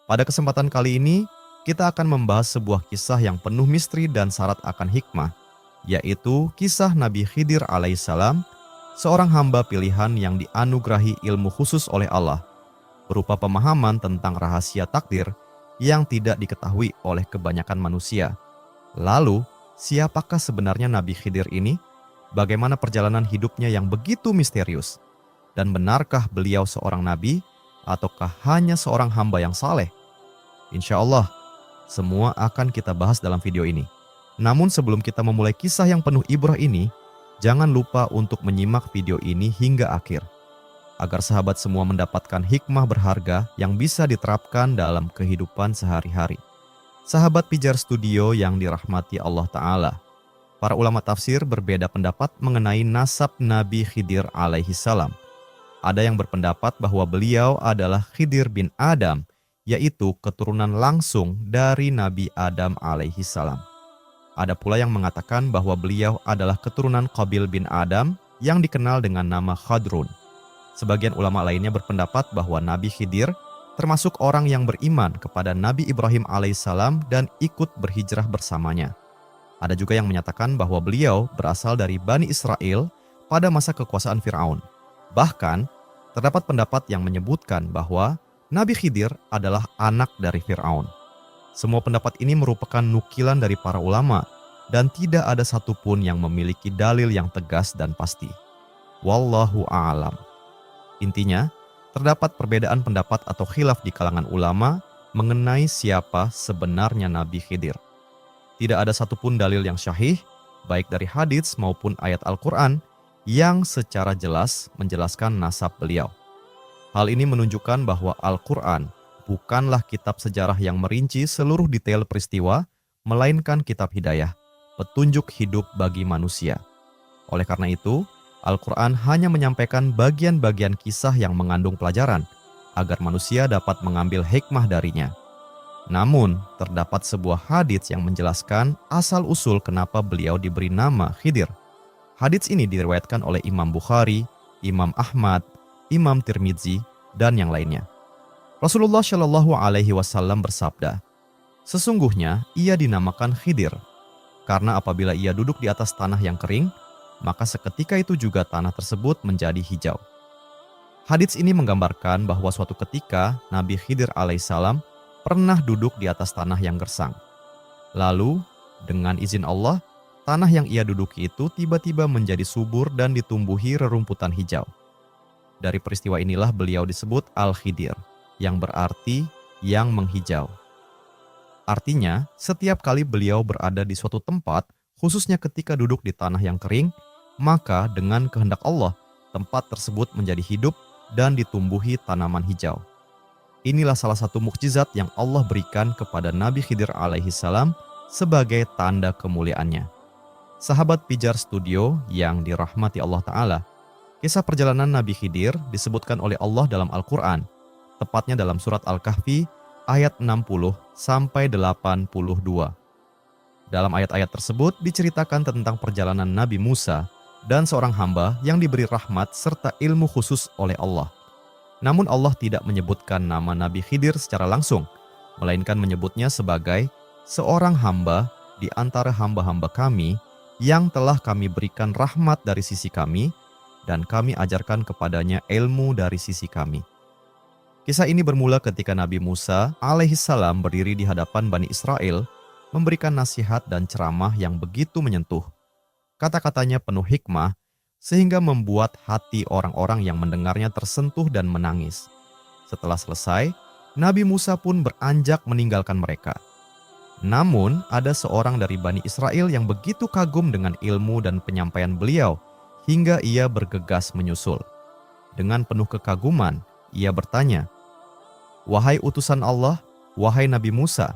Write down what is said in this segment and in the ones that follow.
Pada kesempatan kali ini, kita akan membahas sebuah kisah yang penuh misteri dan syarat akan hikmah, yaitu kisah Nabi Khidir alaihissalam, seorang hamba pilihan yang dianugerahi ilmu khusus oleh Allah, berupa pemahaman tentang rahasia takdir yang tidak diketahui oleh kebanyakan manusia. Lalu, siapakah sebenarnya Nabi Khidir ini? Bagaimana perjalanan hidupnya yang begitu misterius? Dan benarkah beliau seorang nabi ataukah hanya seorang hamba yang saleh? Insya Allah, semua akan kita bahas dalam video ini. Namun sebelum kita memulai kisah yang penuh ibrah ini, jangan lupa untuk menyimak video ini hingga akhir, agar sahabat semua mendapatkan hikmah berharga yang bisa diterapkan dalam kehidupan sehari-hari. Sahabat Pijar Studio yang dirahmati Allah Ta'ala, para ulama tafsir berbeda pendapat mengenai nasab Nabi Khidir alaihissalam. Ada yang berpendapat bahwa beliau adalah Khidir bin Adam, yaitu keturunan langsung dari Nabi Adam alaihissalam. Ada pula yang mengatakan bahwa beliau adalah keturunan Qabil bin Adam yang dikenal dengan nama Khadrun. Sebagian ulama lainnya berpendapat bahwa Nabi Khidir termasuk orang yang beriman kepada Nabi Ibrahim alaihissalam dan ikut berhijrah bersamanya. Ada juga yang menyatakan bahwa beliau berasal dari Bani Israel pada masa kekuasaan Fir'aun. Bahkan, terdapat pendapat yang menyebutkan bahwa Nabi Khidir adalah anak dari Fir'aun. Semua pendapat ini merupakan nukilan dari para ulama dan tidak ada satupun yang memiliki dalil yang tegas dan pasti. Wallahu a'lam. Intinya, terdapat perbedaan pendapat atau khilaf di kalangan ulama mengenai siapa sebenarnya Nabi Khidir. Tidak ada satupun dalil yang syahih, baik dari hadits maupun ayat Al-Quran, yang secara jelas menjelaskan nasab beliau. Hal ini menunjukkan bahwa Al-Quran bukanlah kitab sejarah yang merinci seluruh detail peristiwa, melainkan kitab hidayah, petunjuk hidup bagi manusia. Oleh karena itu, Al-Quran hanya menyampaikan bagian-bagian kisah yang mengandung pelajaran, agar manusia dapat mengambil hikmah darinya. Namun, terdapat sebuah hadits yang menjelaskan asal-usul kenapa beliau diberi nama Khidir. Hadits ini diriwayatkan oleh Imam Bukhari, Imam Ahmad, Imam Tirmidzi, dan yang lainnya. Rasulullah Shallallahu Alaihi Wasallam bersabda, "Sesungguhnya ia dinamakan Khidir, karena apabila ia duduk di atas tanah yang kering, maka seketika itu juga tanah tersebut menjadi hijau." Hadits ini menggambarkan bahwa suatu ketika Nabi Khidir alaihissalam pernah duduk di atas tanah yang gersang. Lalu, dengan izin Allah, tanah yang ia duduki itu tiba-tiba menjadi subur dan ditumbuhi rerumputan hijau. Dari peristiwa inilah beliau disebut Al-Khidir, yang berarti yang menghijau. Artinya, setiap kali beliau berada di suatu tempat, khususnya ketika duduk di tanah yang kering, maka dengan kehendak Allah, tempat tersebut menjadi hidup dan ditumbuhi tanaman hijau. Inilah salah satu mukjizat yang Allah berikan kepada Nabi Khidir alaihissalam sebagai tanda kemuliaannya. Sahabat Pijar Studio yang dirahmati Allah Ta'ala, kisah perjalanan Nabi Khidir disebutkan oleh Allah dalam Al-Quran, tepatnya dalam surat Al-Kahfi ayat 60-82. Dalam ayat-ayat tersebut diceritakan tentang perjalanan Nabi Musa dan seorang hamba yang diberi rahmat serta ilmu khusus oleh Allah. Namun Allah tidak menyebutkan nama Nabi Khidir secara langsung, melainkan menyebutnya sebagai seorang hamba di antara hamba-hamba kami yang telah kami berikan rahmat dari sisi kami dan kami ajarkan kepadanya ilmu dari sisi kami. Kisah ini bermula ketika Nabi Musa alaihissalam berdiri di hadapan Bani Israel, memberikan nasihat dan ceramah yang begitu menyentuh. Kata-katanya penuh hikmah, sehingga membuat hati orang-orang yang mendengarnya tersentuh dan menangis. Setelah selesai, Nabi Musa pun beranjak meninggalkan mereka. Namun, ada seorang dari Bani Israel yang begitu kagum dengan ilmu dan penyampaian beliau, hingga ia bergegas menyusul. Dengan penuh kekaguman, ia bertanya, "Wahai utusan Allah, wahai Nabi Musa,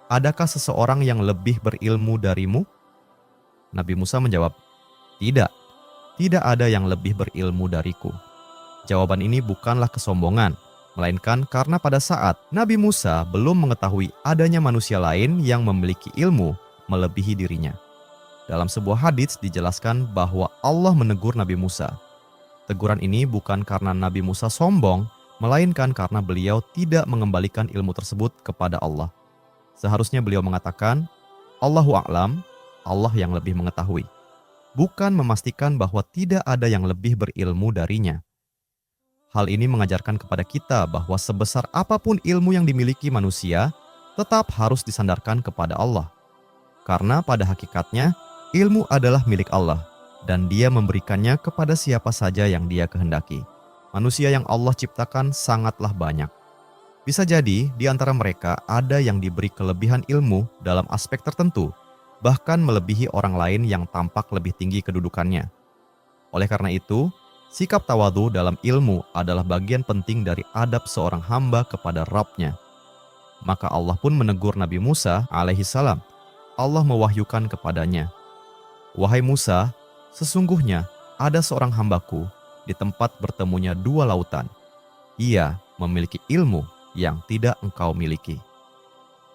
adakah seseorang yang lebih berilmu darimu?" Nabi Musa menjawab, "Tidak, tidak ada yang lebih berilmu dariku." Jawaban ini bukanlah kesombongan, melainkan karena pada saat Nabi Musa belum mengetahui adanya manusia lain yang memiliki ilmu melebihi dirinya. Dalam sebuah hadits dijelaskan bahwa Allah menegur Nabi Musa. Teguran ini bukan karena Nabi Musa sombong, melainkan karena beliau tidak mengembalikan ilmu tersebut kepada Allah. Seharusnya beliau mengatakan, Allahu a'lam, Allah yang lebih mengetahui. Bukan memastikan bahwa tidak ada yang lebih berilmu darinya. Hal ini mengajarkan kepada kita bahwa sebesar apapun ilmu yang dimiliki manusia, tetap harus disandarkan kepada Allah. Karena pada hakikatnya, ilmu adalah milik Allah, dan Dia memberikannya kepada siapa saja yang Dia kehendaki. Manusia yang Allah ciptakan sangatlah banyak. Bisa jadi di antara mereka ada yang diberi kelebihan ilmu dalam aspek tertentu, bahkan melebihi orang lain yang tampak lebih tinggi kedudukannya. Oleh karena itu, sikap tawadhu dalam ilmu adalah bagian penting dari adab seorang hamba kepada Rabb-Nya. Maka Allah pun menegur Nabi Musa alaihissalam. Allah mewahyukan kepadanya, "Wahai Musa, sesungguhnya ada seorang hambaku di tempat bertemunya dua lautan. Ia memiliki ilmu yang tidak engkau miliki."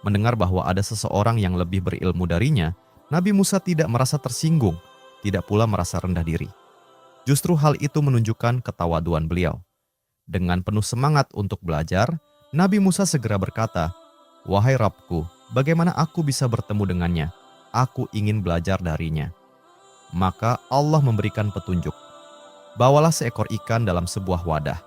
Mendengar bahwa ada seseorang yang lebih berilmu darinya, Nabi Musa tidak merasa tersinggung, tidak pula merasa rendah diri. Justru hal itu menunjukkan ketawaduan beliau. Dengan penuh semangat untuk belajar, Nabi Musa segera berkata, "Wahai Rabbku, bagaimana aku bisa bertemu dengannya? Aku ingin belajar darinya." Maka Allah memberikan petunjuk. Bawalah seekor ikan dalam sebuah wadah.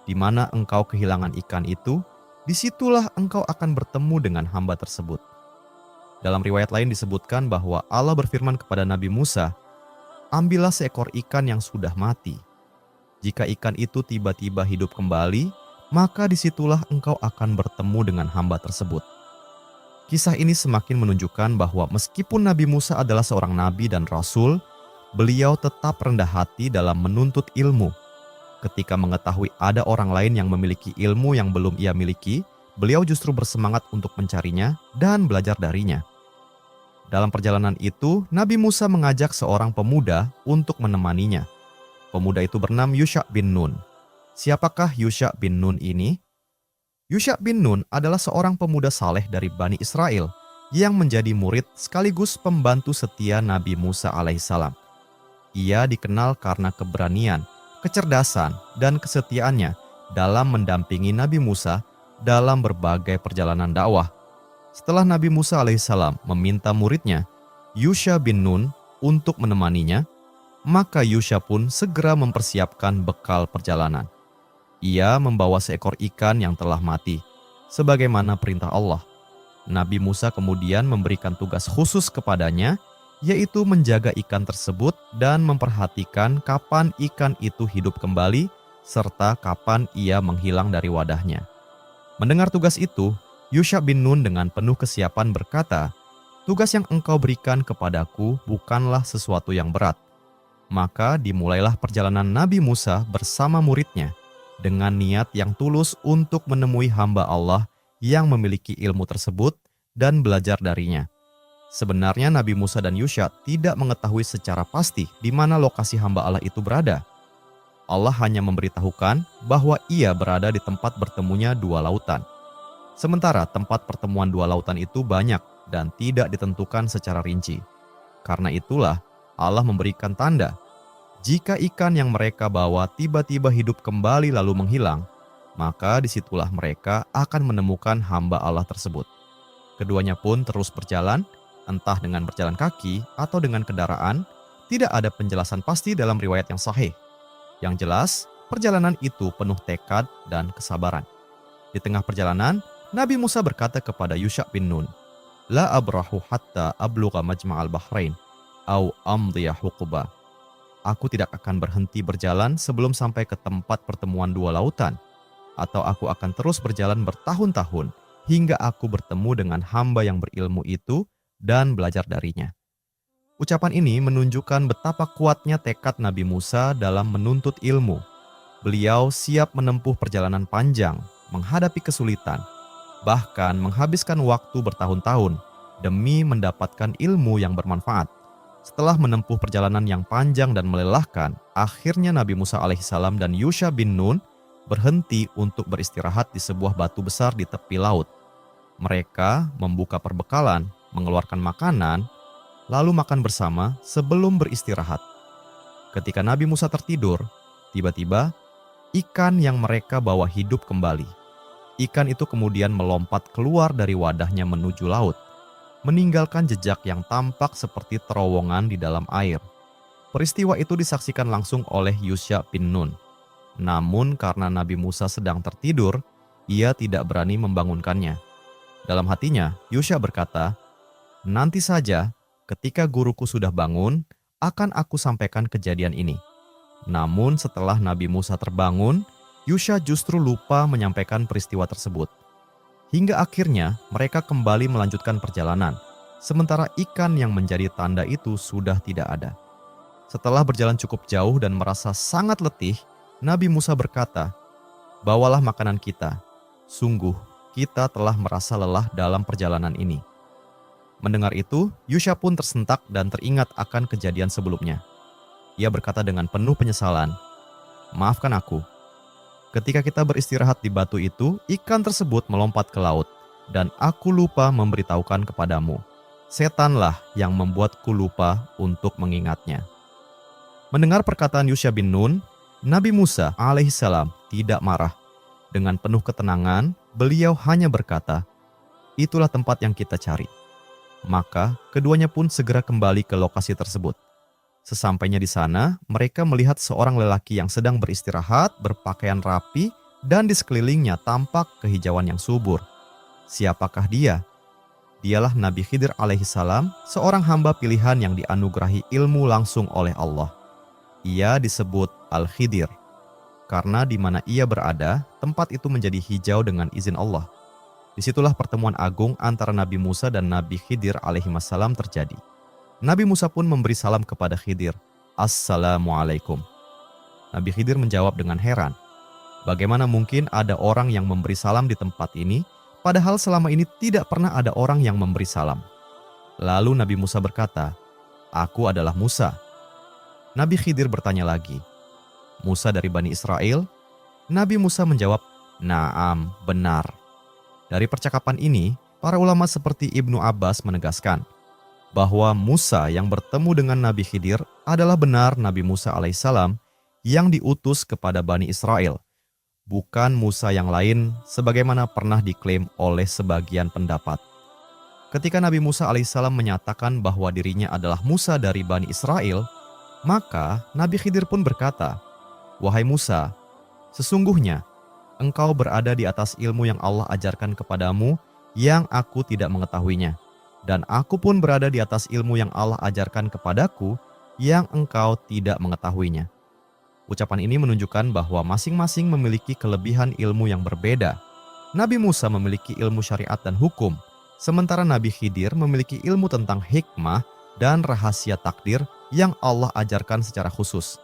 Di mana engkau kehilangan ikan itu, disitulah engkau akan bertemu dengan hamba tersebut. Dalam riwayat lain disebutkan bahwa Allah berfirman kepada Nabi Musa, "Ambillah seekor ikan yang sudah mati. Jika ikan itu tiba-tiba hidup kembali, maka disitulah engkau akan bertemu dengan hamba tersebut." Kisah ini semakin menunjukkan bahwa meskipun Nabi Musa adalah seorang nabi dan rasul, beliau tetap rendah hati dalam menuntut ilmu. Ketika mengetahui ada orang lain yang memiliki ilmu yang belum ia miliki, beliau justru bersemangat untuk mencarinya dan belajar darinya. Dalam perjalanan itu, Nabi Musa mengajak seorang pemuda untuk menemaninya. Pemuda itu bernama Yusha bin Nun. Siapakah Yusha bin Nun ini? Yusha bin Nun adalah seorang pemuda saleh dari Bani Israel yang menjadi murid sekaligus pembantu setia Nabi Musa alaihissalam. Ia dikenal karena keberanian, kecerdasan, dan kesetiaannya dalam mendampingi Nabi Musa dalam berbagai perjalanan dakwah. Setelah Nabi Musa alaihissalam meminta muridnya, Yusha bin Nun, untuk menemaninya, maka Yusha pun segera mempersiapkan bekal perjalanan. Ia membawa seekor ikan yang telah mati, sebagaimana perintah Allah. Nabi Musa kemudian memberikan tugas khusus kepadanya, yaitu menjaga ikan tersebut dan memperhatikan kapan ikan itu hidup kembali, serta kapan ia menghilang dari wadahnya. Mendengar tugas itu, Yusha bin Nun dengan penuh kesiapan berkata, "Tugas yang engkau berikan kepadaku bukanlah sesuatu yang berat." Maka dimulailah perjalanan Nabi Musa bersama muridnya dengan niat yang tulus untuk menemui hamba Allah yang memiliki ilmu tersebut dan belajar darinya. Sebenarnya Nabi Musa dan Yusha tidak mengetahui secara pasti di mana lokasi hamba Allah itu berada. Allah hanya memberitahukan bahwa ia berada di tempat bertemunya dua lautan. Sementara tempat pertemuan dua lautan itu banyak dan tidak ditentukan secara rinci. Karena itulah Allah memberikan tanda. Jika ikan yang mereka bawa tiba-tiba hidup kembali lalu menghilang, maka disitulah mereka akan menemukan hamba Allah tersebut. Keduanya pun terus berjalan, entah dengan berjalan kaki atau dengan kendaraan. Tidak ada penjelasan pasti dalam riwayat yang sahih. Yang jelas, perjalanan itu penuh tekad dan kesabaran. Di tengah perjalanan, Nabi Musa berkata kepada Yusha bin Nun, "La abrahu hatta ablugha majma'al bahrain, au amdiya huquba." Aku tidak akan berhenti berjalan sebelum sampai ke tempat pertemuan dua lautan, atau aku akan terus berjalan bertahun-tahun hingga aku bertemu dengan hamba yang berilmu itu dan belajar darinya. Ucapan ini menunjukkan betapa kuatnya tekad Nabi Musa dalam menuntut ilmu. Beliau siap menempuh perjalanan panjang, menghadapi kesulitan, bahkan menghabiskan waktu bertahun-tahun demi mendapatkan ilmu yang bermanfaat. Setelah menempuh perjalanan yang panjang dan melelahkan, akhirnya Nabi Musa alaihissalam dan Yusha bin Nun berhenti untuk beristirahat di sebuah batu besar di tepi laut. Mereka membuka perbekalan, mengeluarkan makanan, lalu makan bersama sebelum beristirahat. Ketika Nabi Musa tertidur, tiba-tiba ikan yang mereka bawa hidup kembali. Ikan itu kemudian melompat keluar dari wadahnya menuju laut, meninggalkan jejak yang tampak seperti terowongan di dalam air. Peristiwa itu disaksikan langsung oleh Yusha bin Nun. Namun karena Nabi Musa sedang tertidur, ia tidak berani membangunkannya. Dalam hatinya, Yusha berkata, "Nanti saja, ketika guruku sudah bangun, akan aku sampaikan kejadian ini." Namun setelah Nabi Musa terbangun, Yusha justru lupa menyampaikan peristiwa tersebut. Hingga akhirnya mereka kembali melanjutkan perjalanan, sementara ikan yang menjadi tanda itu sudah tidak ada. Setelah berjalan cukup jauh dan merasa sangat letih, Nabi Musa berkata, "Bawalah makanan kita. Sungguh, kita telah merasa lelah dalam perjalanan ini." Mendengar itu, Yusha pun tersentak dan teringat akan kejadian sebelumnya. Ia berkata dengan penuh penyesalan, "Maafkan aku. Ketika kita beristirahat di batu itu, ikan tersebut melompat ke laut, dan aku lupa memberitahukan kepadamu. Setanlah yang membuatku lupa untuk mengingatnya." Mendengar perkataan Yusha bin Nun, Nabi Musa alaihissalam tidak marah. Dengan penuh ketenangan, beliau hanya berkata, "Itulah tempat yang kita cari." Maka keduanya pun segera kembali ke lokasi tersebut. Sesampainya di sana, mereka melihat seorang lelaki yang sedang beristirahat, berpakaian rapi, dan di sekelilingnya tampak kehijauan yang subur. Siapakah dia? Dialah Nabi Khidir alaihissalam, seorang hamba pilihan yang dianugerahi ilmu langsung oleh Allah. Ia disebut Al-Khidir, karena di mana ia berada, tempat itu menjadi hijau dengan izin Allah. Disitulah pertemuan agung antara Nabi Musa dan Nabi Khidir alaihissalam terjadi. Nabi Musa pun memberi salam kepada Khidir, "Assalamualaikum." Nabi Khidir menjawab dengan heran, bagaimana mungkin ada orang yang memberi salam di tempat ini, padahal selama ini tidak pernah ada orang yang memberi salam. Lalu Nabi Musa berkata, "Aku adalah Musa." Nabi Khidir bertanya lagi, "Musa dari Bani Israel?" Nabi Musa menjawab, "Naam, benar." Dari percakapan ini, para ulama seperti Ibnu Abbas menegaskan bahwa Musa yang bertemu dengan Nabi Khidir adalah benar Nabi Musa alaihissalam yang diutus kepada Bani Israel, bukan Musa yang lain sebagaimana pernah diklaim oleh sebagian pendapat. Ketika Nabi Musa alaihissalam menyatakan bahwa dirinya adalah Musa dari Bani Israel, maka Nabi Khidir pun berkata, "Wahai Musa, sesungguhnya engkau berada di atas ilmu yang Allah ajarkan kepadamu yang aku tidak mengetahuinya. Dan aku pun berada di atas ilmu yang Allah ajarkan kepadaku yang engkau tidak mengetahuinya." Ucapan ini menunjukkan bahwa masing-masing memiliki kelebihan ilmu yang berbeda. Nabi Musa memiliki ilmu syariat dan hukum, sementara Nabi Khidir memiliki ilmu tentang hikmah dan rahasia takdir yang Allah ajarkan secara khusus.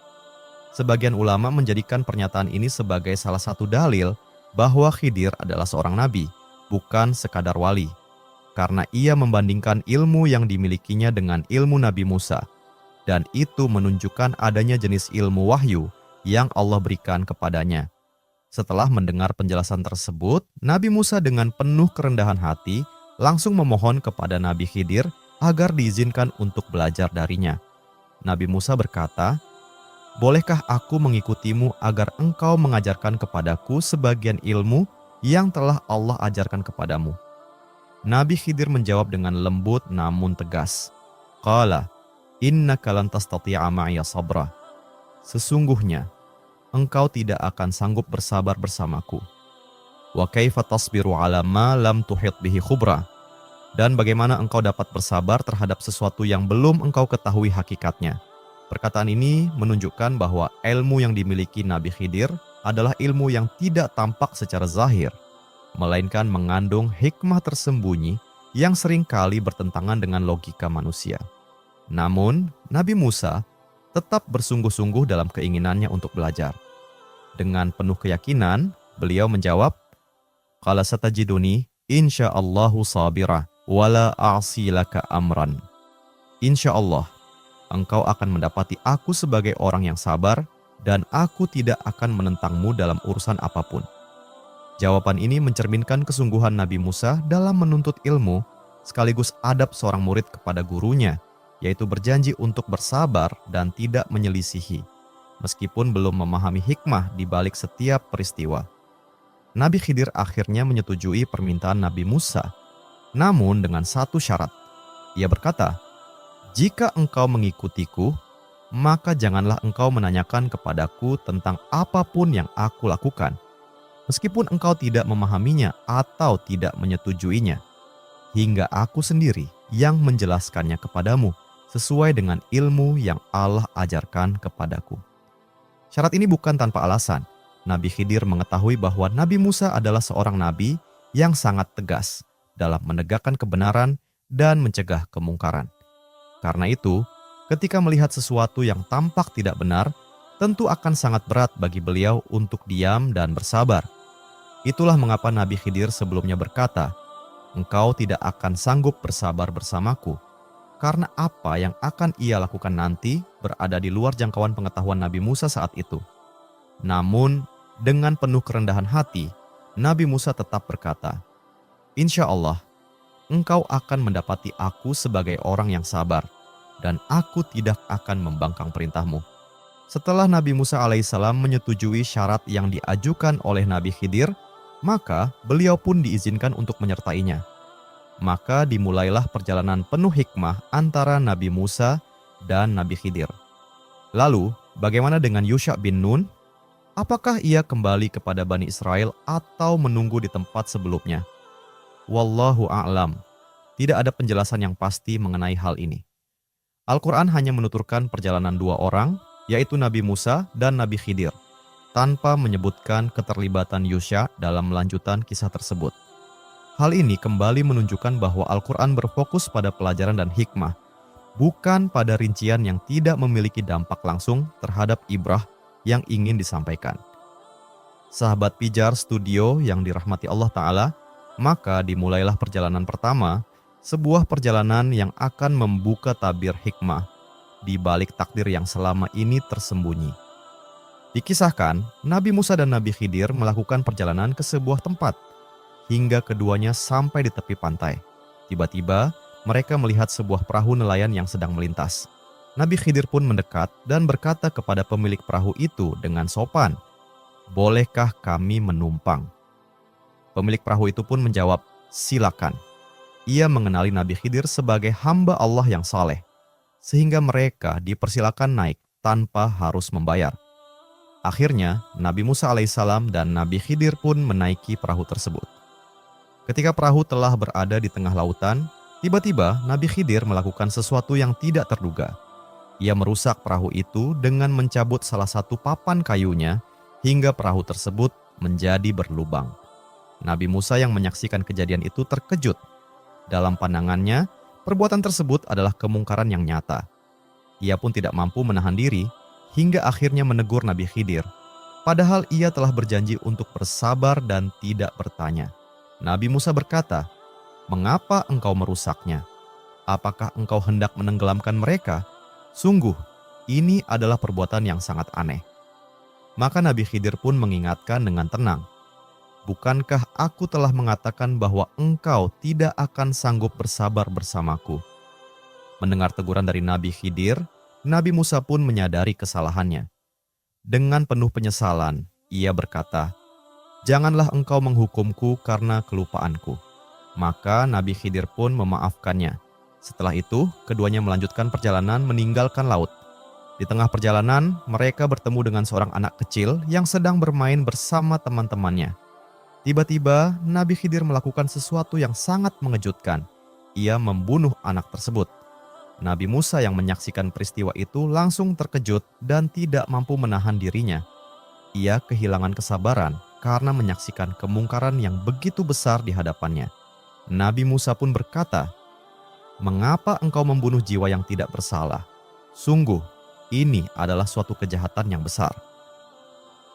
Sebagian ulama menjadikan pernyataan ini sebagai salah satu dalil bahwa Khidir adalah seorang nabi, bukan sekadar wali, karena ia membandingkan ilmu yang dimilikinya dengan ilmu Nabi Musa, dan itu menunjukkan adanya jenis ilmu wahyu yang Allah berikan kepadanya. Setelah mendengar penjelasan tersebut, Nabi Musa dengan penuh kerendahan hati langsung memohon kepada Nabi Khidir agar diizinkan untuk belajar darinya. Nabi Musa berkata, "Bolehkah aku mengikutimu agar engkau mengajarkan kepadaku sebagian ilmu yang telah Allah ajarkan kepadamu?" Nabi Khidir menjawab dengan lembut namun tegas. Qala, "Innaka lan tastati'a ma'iya sabra." Sesungguhnya, engkau tidak akan sanggup bersabar bersamaku. Wa kaifa tasbiru ala ma lam tuhit bihi khubra. Dan bagaimana engkau dapat bersabar terhadap sesuatu yang belum engkau ketahui hakikatnya. Perkataan ini menunjukkan bahwa ilmu yang dimiliki Nabi Khidir adalah ilmu yang tidak tampak secara zahir, melainkan mengandung hikmah tersembunyi yang seringkali bertentangan dengan logika manusia. Namun, Nabi Musa tetap bersungguh-sungguh dalam keinginannya untuk belajar. Dengan penuh keyakinan, beliau menjawab, "Qala satajiduni insyaallahu sabira wala a'si laka amran." Insya Allah, engkau akan mendapati aku sebagai orang yang sabar dan aku tidak akan menentangmu dalam urusan apapun. Jawaban ini mencerminkan kesungguhan Nabi Musa dalam menuntut ilmu, sekaligus adab seorang murid kepada gurunya, yaitu berjanji untuk bersabar dan tidak menyelisihi. meskipun belum memahami hikmah di balik setiap peristiwa. Nabi Khidir akhirnya menyetujui permintaan Nabi Musa, namun dengan satu syarat. Ia berkata, "Jika engkau mengikutiku, maka janganlah engkau menanyakan kepadaku tentang apapun yang aku lakukan, meskipun engkau tidak memahaminya atau tidak menyetujuinya, hingga aku sendiri yang menjelaskannya kepadamu sesuai dengan ilmu yang Allah ajarkan kepadaku." Syarat ini bukan tanpa alasan. Nabi Khidir mengetahui bahwa Nabi Musa adalah seorang nabi yang sangat tegas dalam menegakkan kebenaran dan mencegah kemungkaran. Karena itu, ketika melihat sesuatu yang tampak tidak benar, tentu akan sangat berat bagi beliau untuk diam dan bersabar. Itulah mengapa Nabi Khidir sebelumnya berkata, "Engkau tidak akan sanggup bersabar bersamaku," karena apa yang akan ia lakukan nanti berada di luar jangkauan pengetahuan Nabi Musa saat itu. Namun, dengan penuh kerendahan hati, Nabi Musa tetap berkata, "Insya Allah, engkau akan mendapati aku sebagai orang yang sabar, dan aku tidak akan membangkang perintahmu." Setelah Nabi Musa alaihissalam menyetujui syarat yang diajukan oleh Nabi Khidir, maka beliau pun diizinkan untuk menyertainya. Maka dimulailah perjalanan penuh hikmah antara Nabi Musa dan Nabi Khidir. Lalu, bagaimana dengan Yusha bin Nun? Apakah ia kembali kepada Bani Israel atau menunggu di tempat sebelumnya? Wallahu a'lam. Tidak ada penjelasan yang pasti mengenai hal ini. Al-Quran hanya menuturkan perjalanan dua orang, yaitu Nabi Musa dan Nabi Khidir, tanpa menyebutkan keterlibatan Yusha dalam lanjutan kisah tersebut. Hal ini kembali menunjukkan bahwa Al-Quran berfokus pada pelajaran dan hikmah, bukan pada rincian yang tidak memiliki dampak langsung terhadap ibrah yang ingin disampaikan. Sahabat Pijar Studio yang dirahmati Allah Ta'ala, maka dimulailah perjalanan pertama, sebuah perjalanan yang akan membuka tabir hikmah di balik takdir yang selama ini tersembunyi. Dikisahkan, Nabi Musa dan Nabi Khidir melakukan perjalanan ke sebuah tempat, hingga keduanya sampai di tepi pantai. Tiba-tiba, mereka melihat sebuah perahu nelayan yang sedang melintas. Nabi Khidir pun mendekat dan berkata kepada pemilik perahu itu dengan sopan, "Bolehkah kami menumpang?" Pemilik perahu itu pun menjawab, "Silakan." Ia mengenali Nabi Khidir sebagai hamba Allah yang saleh, sehingga mereka dipersilakan naik tanpa harus membayar. Akhirnya, Nabi Musa alaihissalam dan Nabi Khidir pun menaiki perahu tersebut. Ketika perahu telah berada di tengah lautan, tiba-tiba Nabi Khidir melakukan sesuatu yang tidak terduga. Ia merusak perahu itu dengan mencabut salah satu papan kayunya hingga perahu tersebut menjadi berlubang. Nabi Musa yang menyaksikan kejadian itu terkejut. Dalam pandangannya, perbuatan tersebut adalah kemungkaran yang nyata. Ia pun tidak mampu menahan diri hingga akhirnya menegur Nabi Khidir. Padahal ia telah berjanji untuk bersabar dan tidak bertanya. Nabi Musa berkata, "Mengapa engkau merusaknya? Apakah engkau hendak menenggelamkan mereka? Sungguh, ini adalah perbuatan yang sangat aneh." Maka Nabi Khidir pun mengingatkan dengan tenang, "Bukankah aku telah mengatakan bahwa engkau tidak akan sanggup bersabar bersamaku?" Mendengar teguran dari Nabi Khidir, Nabi Musa pun menyadari kesalahannya. Dengan penuh penyesalan, ia berkata, "Janganlah engkau menghukumku karena kelupaanku." Maka Nabi Khidir pun memaafkannya. Setelah itu, keduanya melanjutkan perjalanan meninggalkan laut. Di tengah perjalanan, mereka bertemu dengan seorang anak kecil yang sedang bermain bersama teman-temannya. Tiba-tiba, Nabi Khidir melakukan sesuatu yang sangat mengejutkan. Ia membunuh anak tersebut. Nabi Musa yang menyaksikan peristiwa itu langsung terkejut dan tidak mampu menahan dirinya. Ia kehilangan kesabaran karena menyaksikan kemungkaran yang begitu besar di hadapannya. Nabi Musa pun berkata, "Mengapa engkau membunuh jiwa yang tidak bersalah? Sungguh, ini adalah suatu kejahatan yang besar."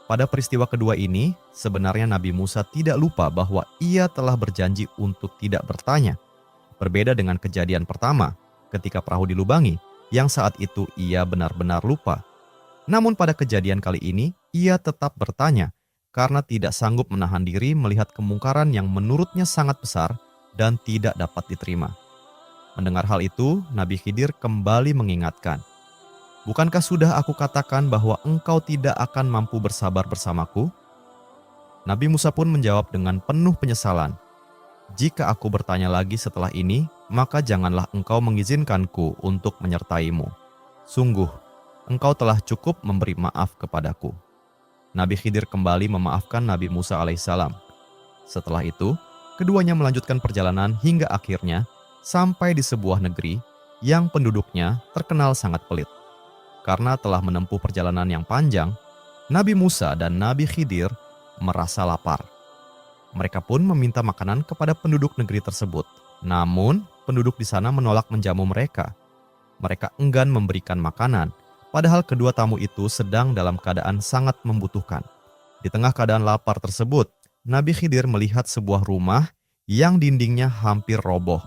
Pada peristiwa kedua ini, sebenarnya Nabi Musa tidak lupa bahwa ia telah berjanji untuk tidak bertanya. Berbeda dengan kejadian pertama, ketika perahu dilubangi, yang saat itu ia benar-benar lupa. Namun pada kejadian kali ini, ia tetap bertanya, karena tidak sanggup menahan diri melihat kemungkaran yang menurutnya sangat besar dan tidak dapat diterima. Mendengar hal itu, Nabi Khidir kembali mengingatkan, Bukankah sudah aku katakan bahwa engkau tidak akan mampu bersabar bersamaku?" Nabi Musa pun menjawab dengan penuh penyesalan, "Jika aku bertanya lagi setelah ini, maka janganlah engkau mengizinkanku untuk menyertaimu. Sungguh, engkau telah cukup memberi maaf kepadaku." Nabi Khidir kembali memaafkan Nabi Musa alaihissalam. Setelah itu, keduanya melanjutkan perjalanan hingga akhirnya sampai di sebuah negeri yang penduduknya terkenal sangat pelit. Karena telah menempuh perjalanan yang panjang, Nabi Musa dan Nabi Khidir merasa lapar. Mereka pun meminta makanan kepada penduduk negeri tersebut. Namun, penduduk di sana menolak menjamu mereka. Mereka enggan memberikan makanan, padahal kedua tamu itu sedang dalam keadaan sangat membutuhkan. Di tengah keadaan lapar tersebut, Nabi Khidir melihat sebuah rumah yang dindingnya hampir roboh.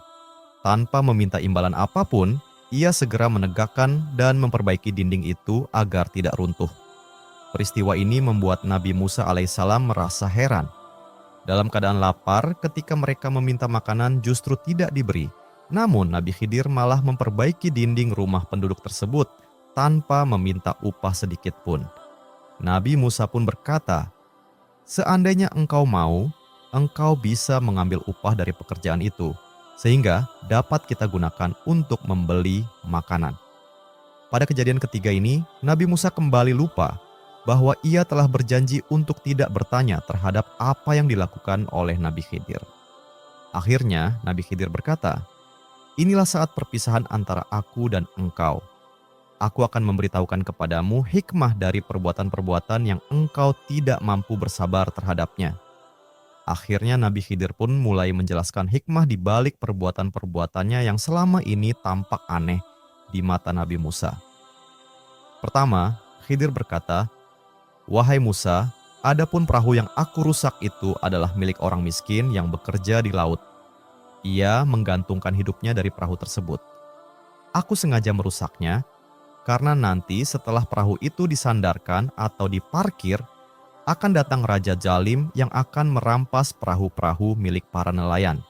Tanpa meminta imbalan apapun, ia segera menegakkan dan memperbaiki dinding itu agar tidak runtuh. Peristiwa ini membuat Nabi Musa alaihissalam merasa heran. Dalam keadaan lapar, ketika mereka meminta makanan justru tidak diberi. Namun Nabi Khidir malah memperbaiki dinding rumah penduduk tersebut tanpa meminta upah sedikit pun. Nabi Musa pun berkata, "Seandainya engkau mau, engkau bisa mengambil upah dari pekerjaan itu, sehingga dapat kita gunakan untuk membeli makanan." Pada kejadian ketiga ini, Nabi Musa kembali lupa bahwa ia telah berjanji untuk tidak bertanya terhadap apa yang dilakukan oleh Nabi Khidir. Akhirnya Nabi Khidir berkata, "Inilah saat perpisahan antara aku dan engkau. Aku akan memberitahukan kepadamu hikmah dari perbuatan-perbuatan yang engkau tidak mampu bersabar terhadapnya." Akhirnya Nabi Khidir pun mulai menjelaskan hikmah di balik perbuatan-perbuatannya yang selama ini tampak aneh di mata Nabi Musa. Pertama, Khidir berkata, "Wahai Musa, adapun perahu yang aku rusak itu adalah milik orang miskin yang bekerja di laut. Ia menggantungkan hidupnya dari perahu tersebut. Aku sengaja merusaknya karena nanti setelah perahu itu disandarkan atau diparkir, akan datang Raja Zalim yang akan merampas perahu-perahu milik para nelayan.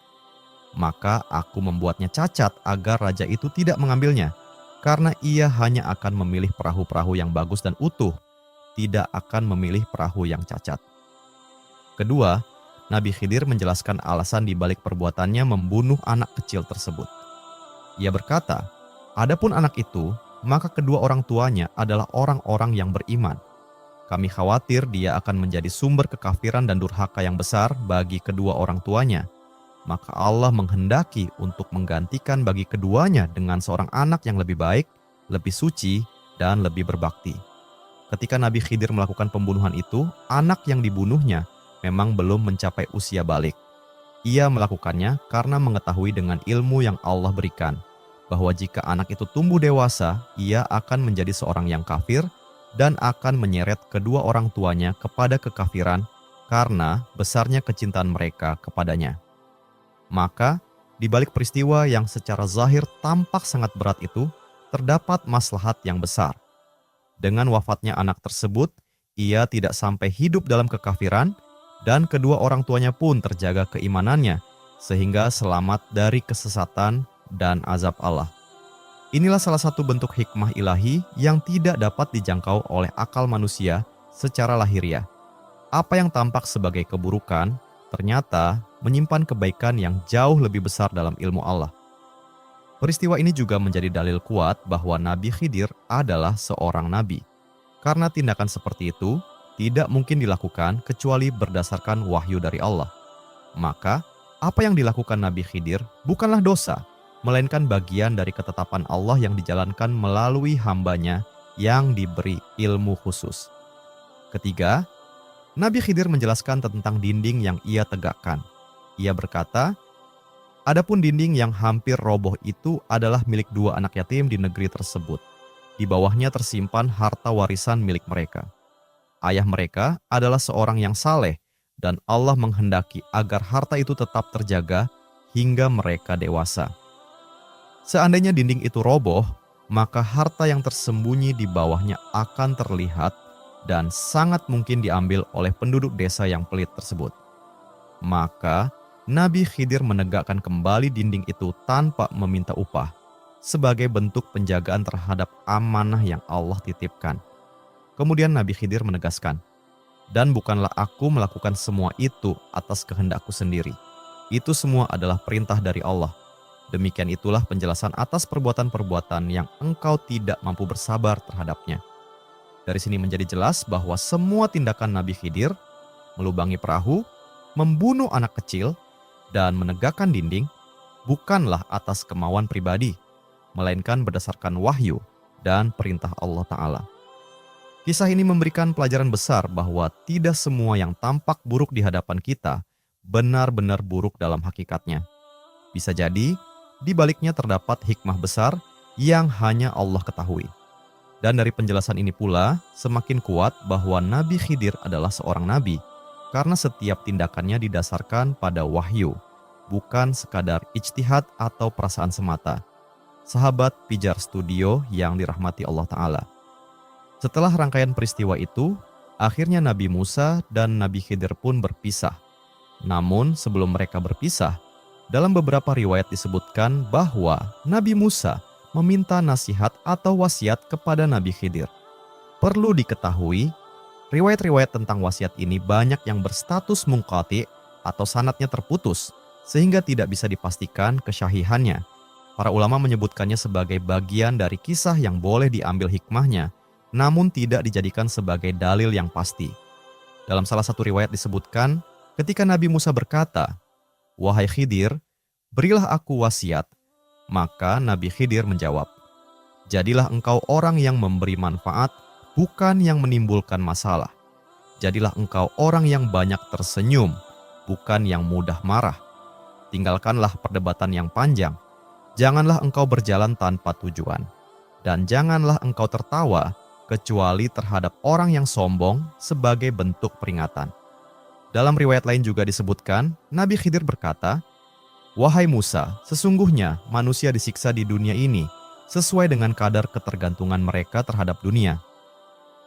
Maka aku membuatnya cacat agar raja itu tidak mengambilnya, karena ia hanya akan memilih perahu-perahu yang bagus dan utuh, tidak akan memilih perahu yang cacat." Kedua, Nabi Khidir menjelaskan alasan di balik perbuatannya membunuh anak kecil tersebut. Ia berkata, "Adapun anak itu, maka kedua orang tuanya adalah orang-orang yang beriman. Kami khawatir dia akan menjadi sumber kekafiran dan durhaka yang besar bagi kedua orang tuanya. Maka Allah menghendaki untuk menggantikan bagi keduanya dengan seorang anak yang lebih baik, lebih suci, dan lebih berbakti." Ketika Nabi Khidir melakukan pembunuhan itu, anak yang dibunuhnya memang belum mencapai usia balik. Ia melakukannya karena mengetahui dengan ilmu yang Allah berikan, bahwa jika anak itu tumbuh dewasa, ia akan menjadi seorang yang kafir dan akan menyeret kedua orang tuanya kepada kekafiran karena besarnya kecintaan mereka kepadanya. Maka, di balik peristiwa yang secara zahir tampak sangat berat itu, terdapat maslahat yang besar. Dengan wafatnya anak tersebut, ia tidak sampai hidup dalam kekafiran dan kedua orang tuanya pun terjaga keimanannya sehingga selamat dari kesesatan dan azab Allah. Inilah salah satu bentuk hikmah ilahi yang tidak dapat dijangkau oleh akal manusia secara lahiriah. Apa yang tampak sebagai keburukan ternyata menyimpan kebaikan yang jauh lebih besar dalam ilmu Allah. Peristiwa ini juga menjadi dalil kuat bahwa Nabi Khidir adalah seorang nabi. Karena tindakan seperti itu tidak mungkin dilakukan kecuali berdasarkan wahyu dari Allah. Maka, apa yang dilakukan Nabi Khidir bukanlah dosa, melainkan bagian dari ketetapan Allah yang dijalankan melalui hambanya yang diberi ilmu khusus. Ketiga, Nabi Khidir menjelaskan tentang dinding yang ia tegakkan. Ia berkata, "Adapun dinding yang hampir roboh itu adalah milik dua anak yatim di negeri tersebut. Di bawahnya tersimpan harta warisan milik mereka. Ayah mereka adalah seorang yang saleh dan Allah menghendaki agar harta itu tetap terjaga hingga mereka dewasa. Seandainya dinding itu roboh, maka harta yang tersembunyi di bawahnya akan terlihat dan sangat mungkin diambil oleh penduduk desa yang pelit tersebut. Maka Nabi Khidir menegakkan kembali dinding itu tanpa meminta upah. sebagai bentuk penjagaan terhadap amanah yang Allah titipkan. Kemudian Nabi Khidir menegaskan, "Dan bukanlah aku melakukan semua itu atas kehendakku sendiri. Itu semua adalah perintah dari Allah. Demikian itulah penjelasan atas perbuatan-perbuatan yang engkau tidak mampu bersabar terhadapnya." Dari sini menjadi jelas bahwa semua tindakan Nabi Khidir, melubangi perahu, membunuh anak kecil, dan menegakkan dinding, bukanlah atas kemauan pribadi, melainkan berdasarkan wahyu dan perintah Allah Ta'ala. Kisah ini memberikan pelajaran besar bahwa tidak semua yang tampak buruk di hadapan kita benar-benar buruk dalam hakikatnya. Bisa jadi, di baliknya terdapat hikmah besar yang hanya Allah ketahui. Dan dari penjelasan ini pula, semakin kuat bahwa Nabi Khidir adalah seorang nabi, karena setiap tindakannya didasarkan pada wahyu, bukan sekadar ijtihad atau perasaan semata. Sahabat Pijar Studio yang dirahmati Allah Ta'ala. Setelah rangkaian peristiwa itu, akhirnya Nabi Musa dan Nabi Khidir pun berpisah. Namun sebelum mereka berpisah, dalam beberapa riwayat disebutkan bahwa Nabi Musa meminta nasihat atau wasiat kepada Nabi Khidir. Perlu diketahui, riwayat-riwayat tentang wasiat ini banyak yang berstatus munqati atau sanadnya terputus, sehingga tidak bisa dipastikan kesahihannya. Para ulama menyebutkannya sebagai bagian dari kisah yang boleh diambil hikmahnya, namun tidak dijadikan sebagai dalil yang pasti. Dalam salah satu riwayat disebutkan, ketika Nabi Musa berkata, "Wahai Khidir, berilah aku wasiat," maka Nabi Khidir menjawab, "Jadilah engkau orang yang memberi manfaat, bukan yang menimbulkan masalah. Jadilah engkau orang yang banyak tersenyum, bukan yang mudah marah. Tinggalkanlah perdebatan yang panjang. Janganlah engkau berjalan tanpa tujuan. Dan janganlah engkau tertawa, kecuali terhadap orang yang sombong sebagai bentuk peringatan." Dalam riwayat lain juga disebutkan, Nabi Khidir berkata, "Wahai Musa, sesungguhnya manusia disiksa di dunia ini sesuai dengan kadar ketergantungan mereka terhadap dunia."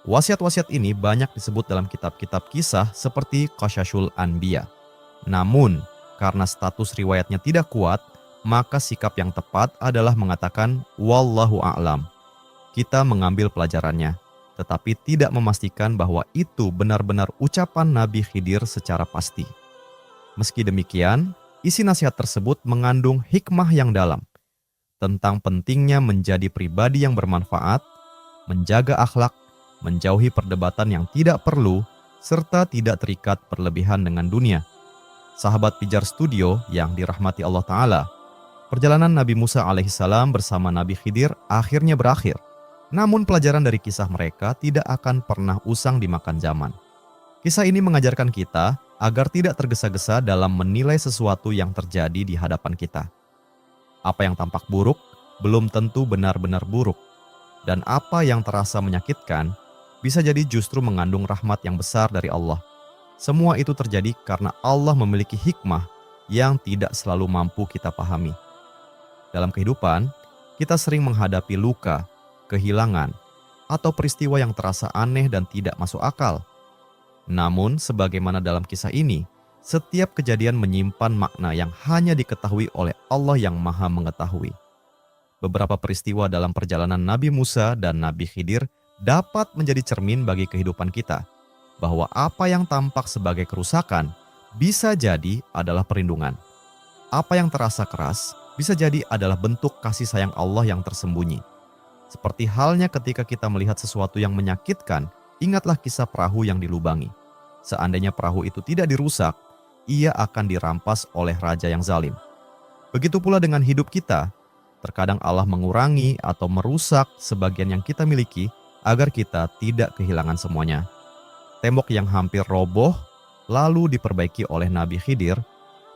Wasiat-wasiat ini banyak disebut dalam kitab-kitab kisah seperti Qashasul Anbiya. Namun, karena status riwayatnya tidak kuat, maka sikap yang tepat adalah mengatakan wallahu a'lam. Kita mengambil pelajarannya, tetapi tidak memastikan bahwa itu benar-benar ucapan Nabi Khidir secara pasti. Meski demikian, isi nasihat tersebut mengandung hikmah yang dalam tentang pentingnya menjadi pribadi yang bermanfaat, menjaga akhlak, menjauhi perdebatan yang tidak perlu, serta tidak terikat berlebihan dengan dunia. Sahabat Pijar Studio yang dirahmati Allah Ta'ala, perjalanan Nabi Musa alaihissalam bersama Nabi Khidir akhirnya berakhir. Namun pelajaran dari kisah mereka tidak akan pernah usang dimakan zaman. Kisah ini mengajarkan kita agar tidak tergesa-gesa dalam menilai sesuatu yang terjadi di hadapan kita. Apa yang tampak buruk belum tentu benar-benar buruk, dan apa yang terasa menyakitkan bisa jadi justru mengandung rahmat yang besar dari Allah. Semua itu terjadi karena Allah memiliki hikmah yang tidak selalu mampu kita pahami. Dalam kehidupan, kita sering menghadapi luka, kehilangan, atau peristiwa yang terasa aneh dan tidak masuk akal. Namun, sebagaimana dalam kisah ini, setiap kejadian menyimpan makna yang hanya diketahui oleh Allah yang Maha Mengetahui. Beberapa peristiwa dalam perjalanan Nabi Musa dan Nabi Khidir dapat menjadi cermin bagi kehidupan kita, bahwa apa yang tampak sebagai kerusakan bisa jadi adalah perlindungan. Apa yang terasa keras bisa jadi adalah bentuk kasih sayang Allah yang tersembunyi. Seperti halnya ketika kita melihat sesuatu yang menyakitkan, ingatlah kisah perahu yang dilubangi. Seandainya perahu itu tidak dirusak, ia akan dirampas oleh raja yang zalim. Begitu pula dengan hidup kita. Terkadang Allah mengurangi atau merusak sebagian yang kita miliki agar kita tidak kehilangan semuanya. Tembok yang hampir roboh lalu diperbaiki oleh Nabi Khidir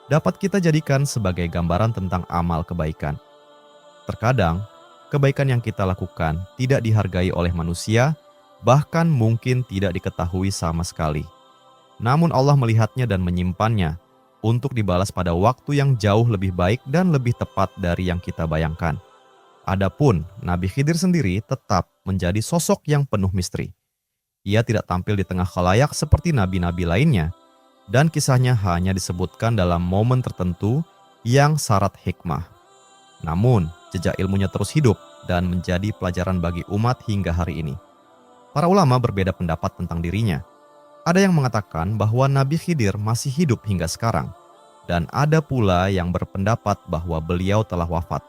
dapat kita jadikan sebagai gambaran tentang amal kebaikan. Terkadang, kebaikan yang kita lakukan tidak dihargai oleh manusia, bahkan mungkin tidak diketahui sama sekali. Namun Allah melihatnya dan menyimpannya untuk dibalas pada waktu yang jauh lebih baik dan lebih tepat dari yang kita bayangkan. Adapun Nabi Khidir sendiri tetap menjadi sosok yang penuh misteri. Ia tidak tampil di tengah khalayak seperti nabi-nabi lainnya, dan kisahnya hanya disebutkan dalam momen tertentu yang syarat hikmah. Namun, jejak ilmunya terus hidup dan menjadi pelajaran bagi umat hingga hari ini. Para ulama berbeda pendapat tentang dirinya. Ada yang mengatakan bahwa Nabi Khidir masih hidup hingga sekarang, dan ada pula yang berpendapat bahwa beliau telah wafat.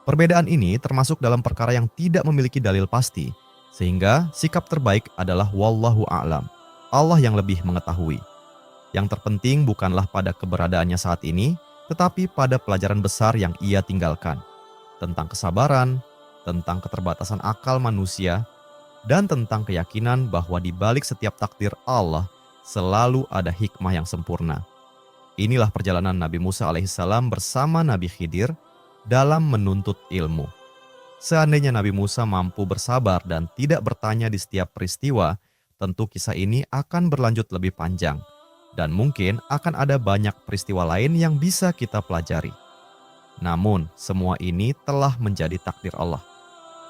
Perbedaan ini termasuk dalam perkara yang tidak memiliki dalil pasti, sehingga sikap terbaik adalah wallahu a'lam. Allah yang lebih mengetahui. Yang terpenting bukanlah pada keberadaannya saat ini, tetapi pada pelajaran besar yang ia tinggalkan. Tentang kesabaran, tentang keterbatasan akal manusia, dan tentang keyakinan bahwa di balik setiap takdir Allah selalu ada hikmah yang sempurna. Inilah perjalanan Nabi Musa alaihissalam bersama Nabi Khidir dalam menuntut ilmu. Seandainya Nabi Musa mampu bersabar dan tidak bertanya di setiap peristiwa, tentu kisah ini akan berlanjut lebih panjang, dan mungkin akan ada banyak peristiwa lain yang bisa kita pelajari. Namun, semua ini telah menjadi takdir Allah.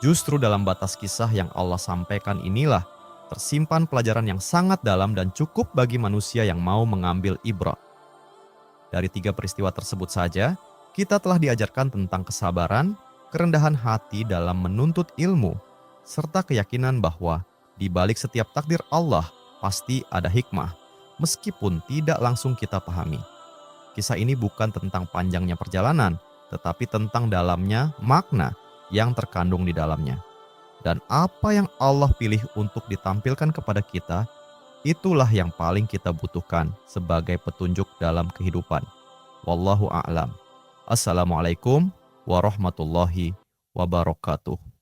Justru dalam batas kisah yang Allah sampaikan inilah tersimpan pelajaran yang sangat dalam dan cukup bagi manusia yang mau mengambil ibrat. Dari 3 peristiwa tersebut saja, kita telah diajarkan tentang kesabaran, kerendahan hati dalam menuntut ilmu, serta keyakinan bahwa di balik setiap takdir Allah pasti ada hikmah, meskipun tidak langsung kita pahami. Kisah ini bukan tentang panjangnya perjalanan, tetapi tentang dalamnya makna yang terkandung di dalamnya. Dan apa yang Allah pilih untuk ditampilkan kepada kita, itulah yang paling kita butuhkan sebagai petunjuk dalam kehidupan. Wallahu a'lam. Assalamualaikum warahmatullahi wabarakatuh.